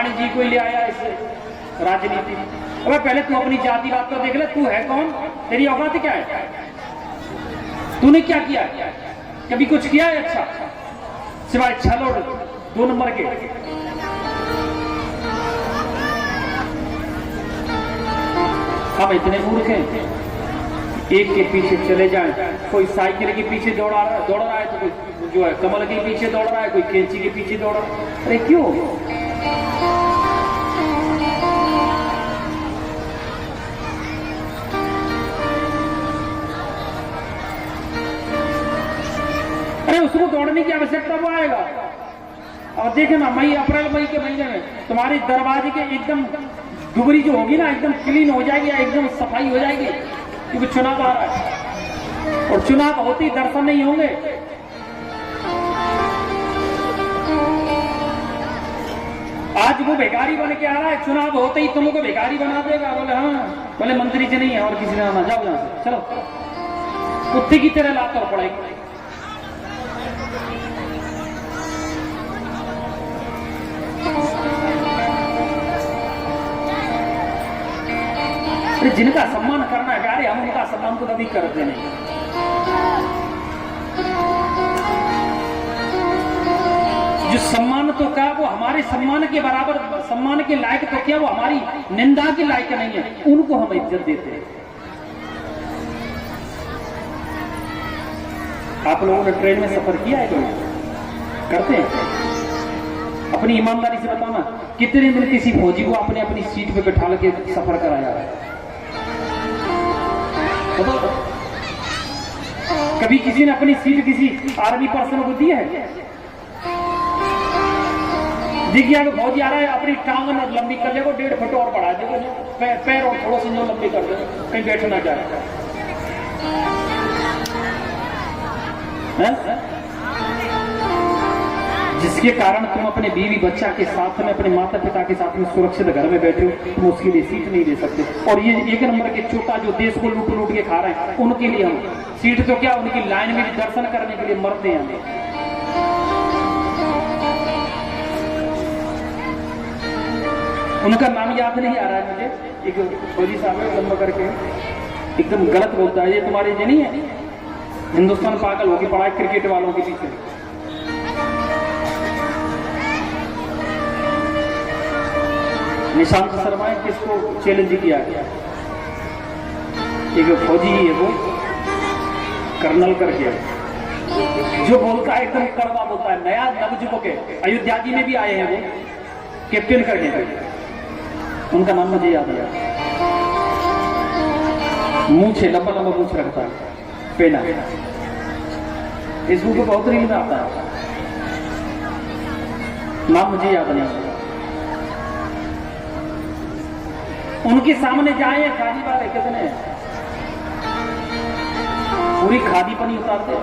अंबानी जी को ले आया इस राजनीति। अबे पहले तू अपनी जाति बात तो देख ले, तू है कौन, तेरी औकात क्या है, तूने क्या किया, कभी कुछ किया है अच्छा सिवाय छलोड़ 2 नंबर के। हम इतने मूर्ख हैं, एक के पीछे चले जाएं, कोई साइकिल के पीछे दौड़ रहा है तो कोई जो है कमल के पीछे दौड़ रहा है, कोई कैंची के पीछे दौड़ रहा है। अरे क्यों? अरे उसको दौड़ने की आवश्यकता वो आएगा। और देखे ना अप्रैल मई के महीने में तुम्हारी दरवाजे के एकदम दुबरी जो होगी ना एकदम क्लीन हो जाएगी, एकदम सफाई हो जाएगी, क्योंकि चुनाव आ रहा है और चुनाव होते ही दर्शन नहीं होंगे। आज वो भिखारी बन के आ रहा है, चुनाव होते ही तुमको भिखारी बना देगा। बोले हाँ, बोले मंत्री जी नहीं है और किसी ने आना, जाओ यहां से, चलो कुत्ते की तरह लात और पड़ेगी। जिनका सम्मान करना है प्यारे, हम उनका सम्मान तो कभी करते नहीं। जो सम्मान तो क्या वो हमारे सम्मान के बराबर, सम्मान के लायक तो क्या वो हमारी निंदा के लायक नहीं है, उनको हम इज्जत देते हैं। आप लोगों ने ट्रेन में सफर किया है? कोई करते हैं? अपनी ईमानदारी से बताना, कितने दिन किसी फौजी को आपने अपनी सीट पे बैठा के सफर कराया है? कभी किसी ने अपनी सीट किसी आर्मी पर्सन को दी है? देखिए अगर फौजी आ रहा है, अपनी टांग लंबी कर लेगा, 1.5 फुट और बढ़ा देगा, पैर और थोड़ा सा जो लंबी कर देगा, कहीं बैठना जाए। जिसके कारण तुम अपने बीवी बच्चा के साथ में, अपने माता पिता के साथ में सुरक्षित घर में बैठे हो, तुम उसके लिए सीट नहीं दे सकते। और ये 1 नंबर के चोटा जो देश को लूट लूट के खा रहे हैं, उनके लिए हम सीट तो क्या, उनकी लाइन में दर्शन करने के लिए मरते हैं। उनका नाम याद नहीं आ रहा है मुझे, एक फौजी साहब है लंबा करके, एकदम गलत बोलता है। ये तुम्हारे जो नहीं है, हिंदुस्तान पागल होगी पड़ा है क्रिकेट वालों के पीछे। निशांत शर्मा है, किसको चैलेंज किया गया, एक फौजी है वो कर्नल करके, जो बोलता है एकदम कड़वा बोलता है, नया नवजुवक है, अयोध्या जी में भी आए हैं वो कैप्टन करने के। उनका नाम मुझे याद है, मूछ है, लंबा लंबा मूछ रखता है, पेना फेसबुक पे बहुत रील में आता है, नाम मुझे याद नहीं। उनके सामने जाए खादी वाले कितने पूरी खादी पनी उतारते हैं।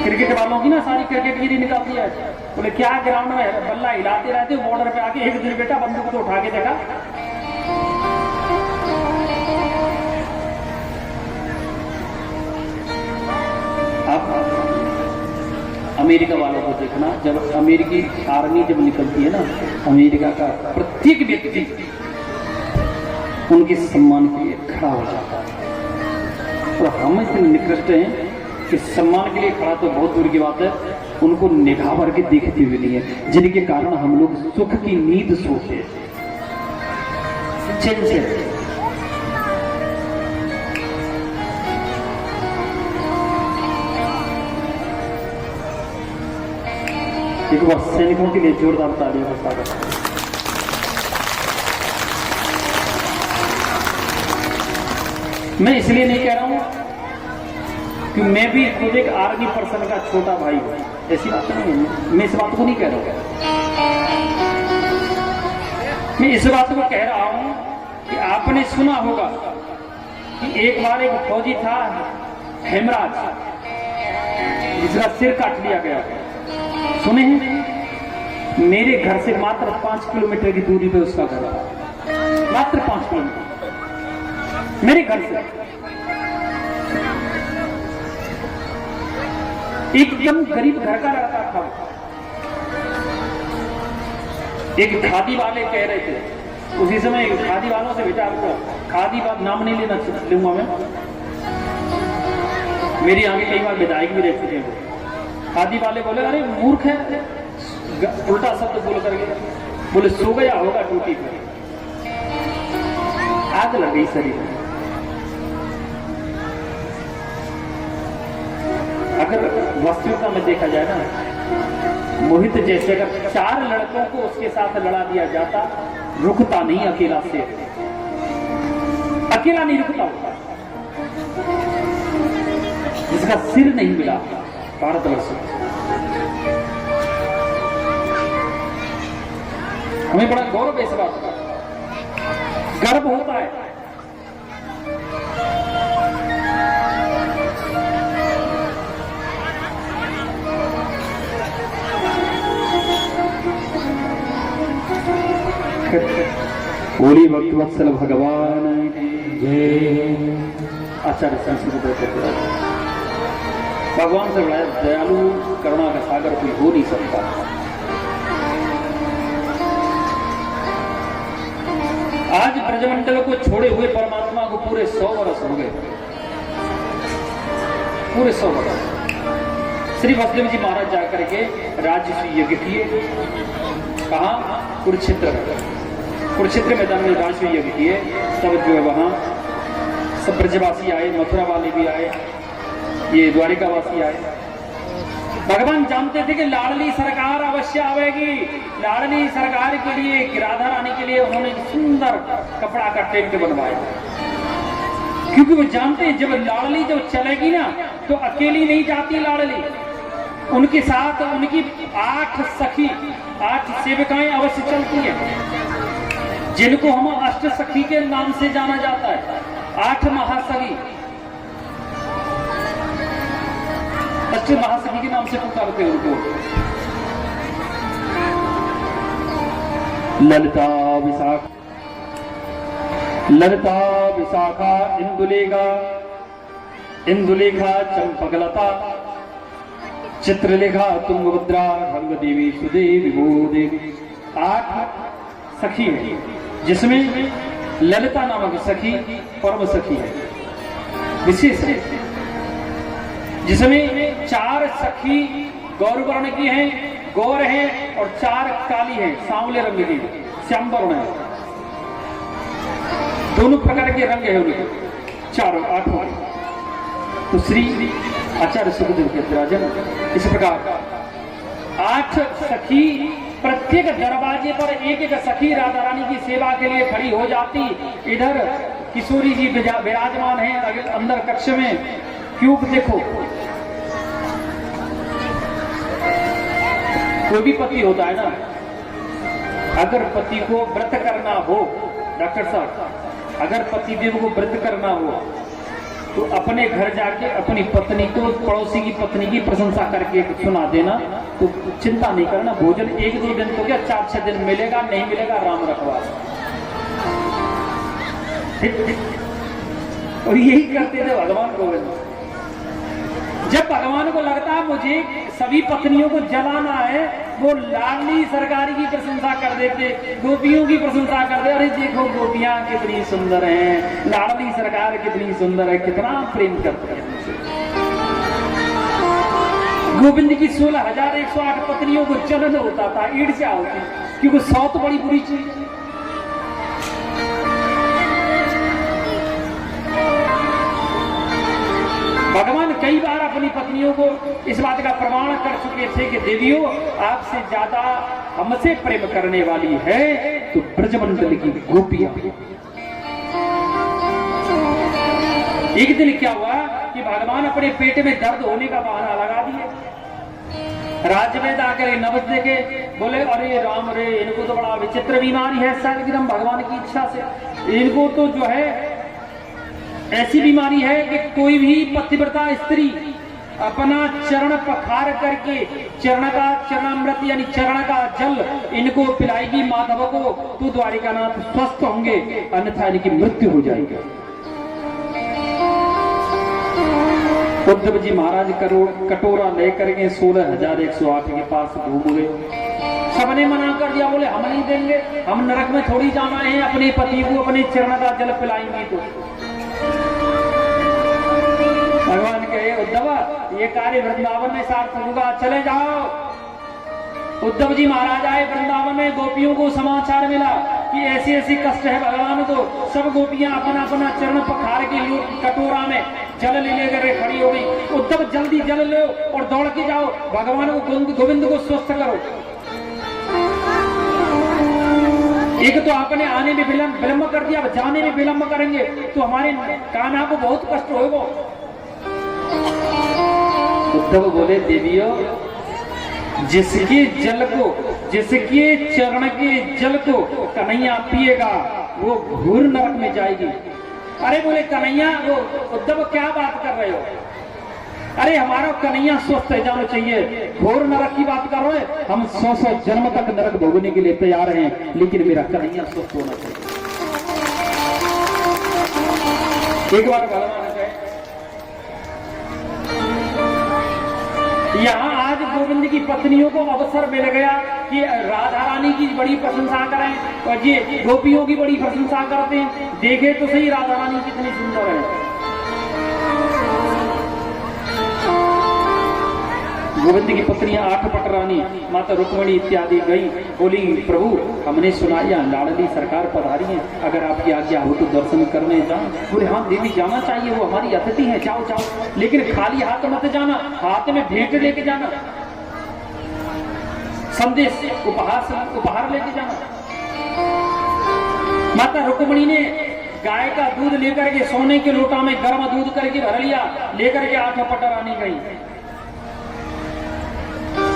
क्रिकेट वालों की ना सारी क्रिकेट गिरी निकालती है। बोले क्या ग्राउंड में बल्ला हिलाते रहते, बॉर्डर पे आके एक दिन बेटा बंदूक तो उठा के देखा। आप अमेरिका वालों को देखना, जब अमेरिकी आर्मी जब निकलती है ना, अमेरिका का प्रत्येक व्यक्ति उनके सम्मान के लिए खड़ा हो जाता है। और हम इतने निकृष्ट हैं कि सम्मान के लिए खड़ा तो बहुत दूर की बात है, उनको निगाह भर के देखते हुए नहीं है, जिनके कारण हम लोग सुख की नींद सोते हैं चैन से। एक बार सैनिकों के लिए जोरदार तालियों का स्वागत। मैं इसलिए नहीं कह रहा हूं कि मैं भी खुद एक आर्मी पर्सन का छोटा भाई हूं, ऐसी बात नहीं है, मैं इस बात को नहीं कह रहा हूं। मैं इस बात को कह रहा हूं कि आपने सुना होगा कि एक बार एक फौजी था हेमराज, जिसका सिर काट लिया गया। सुने हैं? मेरे घर से मात्र 5 किलोमीटर की दूरी पे उसका घर था, मात्र 5 किलोमीटर मेरे घर से। एकदम गरीब घर का लड़का था। एक खादी वाले कह रहे थे उसी समय, खादी वालों से बेटा आपको खादी बात नाम नहीं लेना लूंगा मैं, मेरी आगे कई बार विधायक भी रह चुके हैं। खादी वाले बोले अरे मूर्ख है, उल्टा शब्द बोल करके बोले सो गया होगा टूटी पर। आग लग गई शरीर में। अगर वास्तविकता में देखा जाए ना, मोहित जैसे अगर 4 लड़कों को उसके साथ लड़ा दिया जाता, रुकता नहीं अकेला से, अकेला नहीं रुकता होता। जिसका सिर नहीं मिला भारतवर्ष में, हमें बड़ा गौरव है इस बात का, गर्व होता है। बोली भक्त वत्सल भगवान जय। आचार्य संस्कृत भगवान से बड़ा दयालु करुणा का सागर कोई हो नहीं सकता। आज ब्रजमंडल को छोड़े हुए परमात्मा को पूरे 100 वर्ष हो गए, पूरे 100 वर्ष। श्री वसुदेव जी महाराज जाकर के राजसूय यज्ञ किए, कहा कुरुक्षेत्र मैदान में राजसूय यज्ञ किए। तब जो है वहां सब ब्रजवासी आए, मथुरा वाले भी आए, ये द्वारिकावासी आए। भगवान जानते थे कि लाडली सरकार अवश्य आवेगी। लाडली सरकार के लिए, राधा रानी के लिए उन्होंने सुंदर कपड़ा का टेंट बनवाया, क्योंकि वो जानते हैं जब लाडली जब चलेगी ना तो अकेली नहीं जाती लाडली, उनके साथ उनकी 8 सखी, 8 सेविकाएं अवश्य चलती हैं, जिनको हम अष्ट सखी के नाम से जाना जाता है। 8 महासखी, अष्ट महासखी के नाम से पुकारते हैं उनको। ललिता विशाखा, ललिता विशाखा इंदुलेखा, इंदुलेखा चंपकलता, चित्रलेखा तुंगभद्रा, रंग देवी सुदेवी भूदेवी। 8 सखी है, जिसमें ललिता नामक सखी परम सखी है, विशेष है, जिसमें 4 सखी गौरवर्ण की हैं, गौर हैं, और 4 काली हैं, सांवले रंग की, श्याम वर्ण है। दोनों प्रकार के रंग है उनके, 4 8। तो श्री आचार्य सुखदेव के राजन इस प्रकार 8 सखी, प्रत्येक दरवाजे पर एक एक सखी राधा रानी की सेवा के लिए खड़ी हो जाती। इधर किशोरी जी विराजमान हैं अंदर कक्ष में। क्यों? देखो, कोई भी पति होता है ना, अगर पति को व्रत करना हो, डॉक्टर साहब, अगर पति देव को व्रत करना हो तो अपने घर जाके अपनी पत्नी को, पड़ोसी की पत्नी की प्रशंसा करके सुना देना, तो चिंता नहीं करना, भोजन 1-2 दिन तो क्या 4-6 दिन मिलेगा, नहीं मिलेगा राम रखवा। और यही करते थे भगवान गोविंद। जब भगवान को लगता मुझे सभी पत्नियों को जलाना है, वो लाडली सरकार की प्रशंसा कर देते, गोपियों की प्रशंसा कर दे। अरे देखो गोपियां कितनी सुंदर हैं, लाडली सरकार कितनी सुंदर है, कितना प्रेम करते हैं। गोविंद की 16,108 पत्नियों को जलन होता था, ईर्ष्या होती, क्योंकि 100 तो बड़ी बुरी चीज है। भगवान कई बार अपनी पत्नियों को इस बात का प्रमाण कर चुके थे कि देवियों, आपसे ज्यादा हमसे प्रेम करने वाली है तो ब्रजमंडल की गोपियां। एक दिन क्या हुआ कि भगवान अपने पेट में दर्द होने का बहाना लगा दिए। राजवेद आकर नवज देखे, बोले अरे राम रे, इनको तो बड़ा विचित्र बीमारी है, शायद भगवान की इच्छा से इनको तो जो है ऐसी बीमारी है कि कोई भी पतिव्रता स्त्री अपना चरण पखार करके चरणामृत यानी चरण का जल इनको पिलाएगी माधव को, तो द्वारिकानाथ स्वस्थ होंगे, अन्यथा इनकी मृत्यु हो जाएगी। उद्धव जी महाराज कटोरा लेकर के 16,108 के पास घूम गए। सबने मना कर दिया, बोले हम नहीं देंगे, हम नरक में थोड़ी जाना है, अपने पति को अपने चरण का जल पिलाएंगे तो। भगवान कहे उद्धव ये कार्य वृंदावन में सार्थक होगा, चले जाओ। उद्धव जी महाराज आए वृंदावन में, गोपियों को समाचार मिला कि ऐसी ऐसी कष्ट है भगवान को। सब गोपियां अपना अपना चरण पखार के कटोरा में जल ले लेकर खड़ी हो गई। उद्धव जल्दी जल लो और दौड़ के जाओ, भगवान को गोविंद को स्वस्थ करो। एक तो आपने आने में विलंब कर दिया, जाने में विलंब करेंगे तो हमारे कान्हा को बहुत कष्ट होगा। उद्धव बोले देवियों, जिसके जल को, जिसके चरण के जल को कन्हैया पिएगा वो घोर नरक में जाएगी। अरे बोले कन्हैया, वो उद्धव क्या बात कर रहे हो? अरे हमारा कन्हैया स्वस्थ है जाना चाहिए, घोर नरक की बात कर रहे हैं? हम 100 जन्म तक नरक भोगने के लिए तैयार हैं, लेकिन मेरा कन्हैया स्वस्थ होना चाहिए। एक बार भगवान यहाँ आज गोविंद की पत्नियों को अवसर मिल गया कि राधा रानी की बड़ी प्रशंसा करें और ये गोपियों की बड़ी प्रशंसा करते हैं। देखे तो सही राधा रानी कितनी सुंदर है। गोविंद की पत्नियां 8 पट रानी माता रुक्मणी इत्यादि गई, बोली प्रभु हमने सुना यहाँ लाडली सरकार पधारी है, अगर आपकी आज्ञा हो तो दर्शन करने जाओ। बोले हाँ देवी जाना चाहिए, वो हमारी अतिथि है, जाओ जाओ, लेकिन खाली हाथ मत जाना, हाथ में भेंट लेके जाना, संदेश उपहार लेके जाना। माता रुक्मणी ने गाय का दूध लेकर के सोने के लोटा में गर्म दूध करके भर लिया, लेकर के 8 पट रानी गई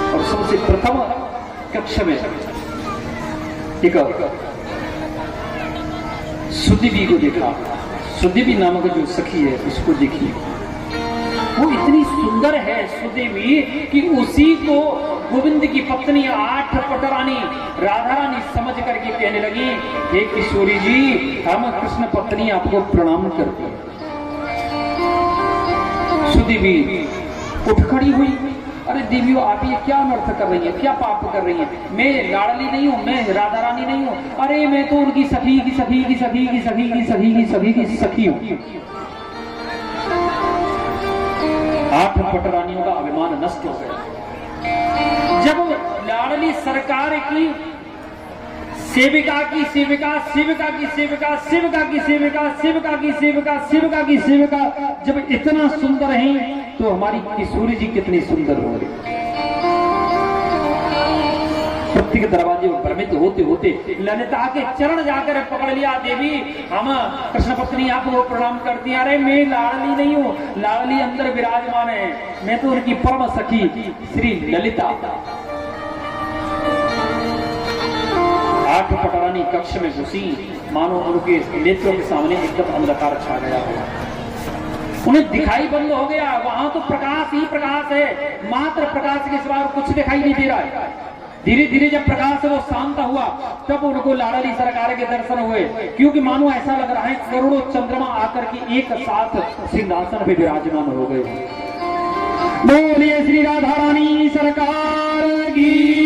और सबसे प्रथम कक्ष में एक सुदीवी को देखा। सुदीवी नामक जो सखी है उसको देखी, वो इतनी सुंदर है सुदेवी कि उसी को गोविंद की पत्नी 8 पट रानी राधा रानी समझ करके कहने लगी, हे किशोरी जी हम कृष्ण पत्नी आपको प्रणाम करती हैं। सुदेवी उठ खड़ी हुई, अरे देवियों आप ये क्या अनर्थ कर रही है, क्या पाप कर रही है? मैं लाडली नहीं हूँ, मैं राधा रानी नहीं हूँ, अरे मैं तो उनकी सखी की सखी की सखी की सखी की सखी की सखी की सखी हूँ। 8 पट रानियों का अभिमान नष्ट हो गया। जब लाडली सरकार की सेविका की सेविका, सेविका की सेविका, सेविका की सेविका, सेविका की सेविका, सेविका की सेविका जब इतना सुंदर है तो हमारी किशोरी जी कितनी सुंदर होंगे। प्रत्येक दरवाजे पर भ्रमित होते होते ललिता के चरण जाकर पकड़ लिया, देवी हम कृष्ण पत्नी आपको प्रणाम करती हैं। अरे मैं लाडली नहीं हूँ, लाडली अंदर विराजमान है, मैं तो उनकी परम सखी श्री ललिता। 8 पट रानी कक्ष में घुसी, मानो उनके नेत्रों के सामने एकदम अंधकार छा गया हो, उन्हें दिखाई बंद हो गया। वहां तो प्रकाश ही प्रकाश है, मात्र प्रकाश के सिवा कुछ दिखाई नहीं दे रहा है। धीरे धीरे जब प्रकाश वो शांत हुआ तब उनको लाडली सरकार के दर्शन हुए, क्योंकि मानो ऐसा लग रहा है करोड़ों चंद्रमा आकर के एक साथ सिंहासन पे विराजमान हो गए। बोलिए श्री राधा रानी सरकार की।